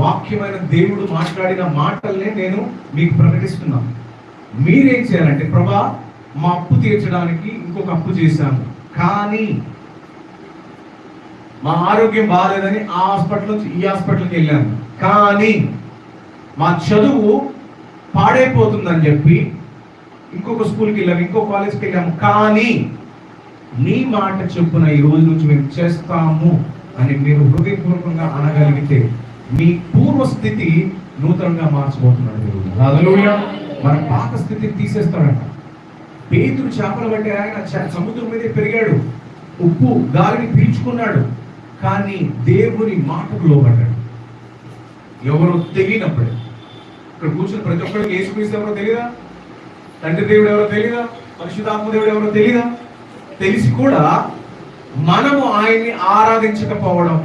వాక్యమైన దేవుడు మాట్లాడిన మాటల్నే నేను మీకు ప్రకటిస్తున్నాను. మీరేం చేయాలంటే, ప్రభా మా అప్పు తీర్చడానికి ఇంకొక అప్పు చేశాము, కానీ మా ఆరోగ్యం బాగాలేదని ఆ హాస్పిటల్ నుంచి ఈ హాస్పిటల్కి వెళ్ళాము, కానీ మా చదువు పాడైపోతుందని చెప్పి ఇంకొక స్కూల్కి వెళ్ళాము, ఇంకో కాలేజ్కి వెళ్ళాము, కానీ నీ మాట చొప్పున ఈ రోజు నుంచి మేము చేస్తాము అని మీరు హృదయపూర్వకంగా అనగలిగితే మీ పూర్వస్థితి నూతనంగా మార్చబోతున్నాడు దేవుడు. హల్లెలూయా. మన పాత స్థితిని తీసేస్తాడంట. పేతురు చేపలు పట్టే ఆయన సముద్రం మీదే పెరిగాడు, ఉప్పు గాలిని పీల్చుకున్నాడు, కానీ దేవుని మాటకు లోబడ్డాడు. ఎవరో తెలియనప్పుడే. ఇక్కడ కూర్చుని ప్రతి ఒక్కరికి యేసుక్రీస్తు ఎవరో తెలియదా? తండ్రి దేవుడు ఎవరో తెలియదా? పరిశుద్ధాత్మ దేవుడు ఎవరో తెలియదా? తెలిసి కూడా మనము ఆయన్ని ఆరాధించకపోవడం,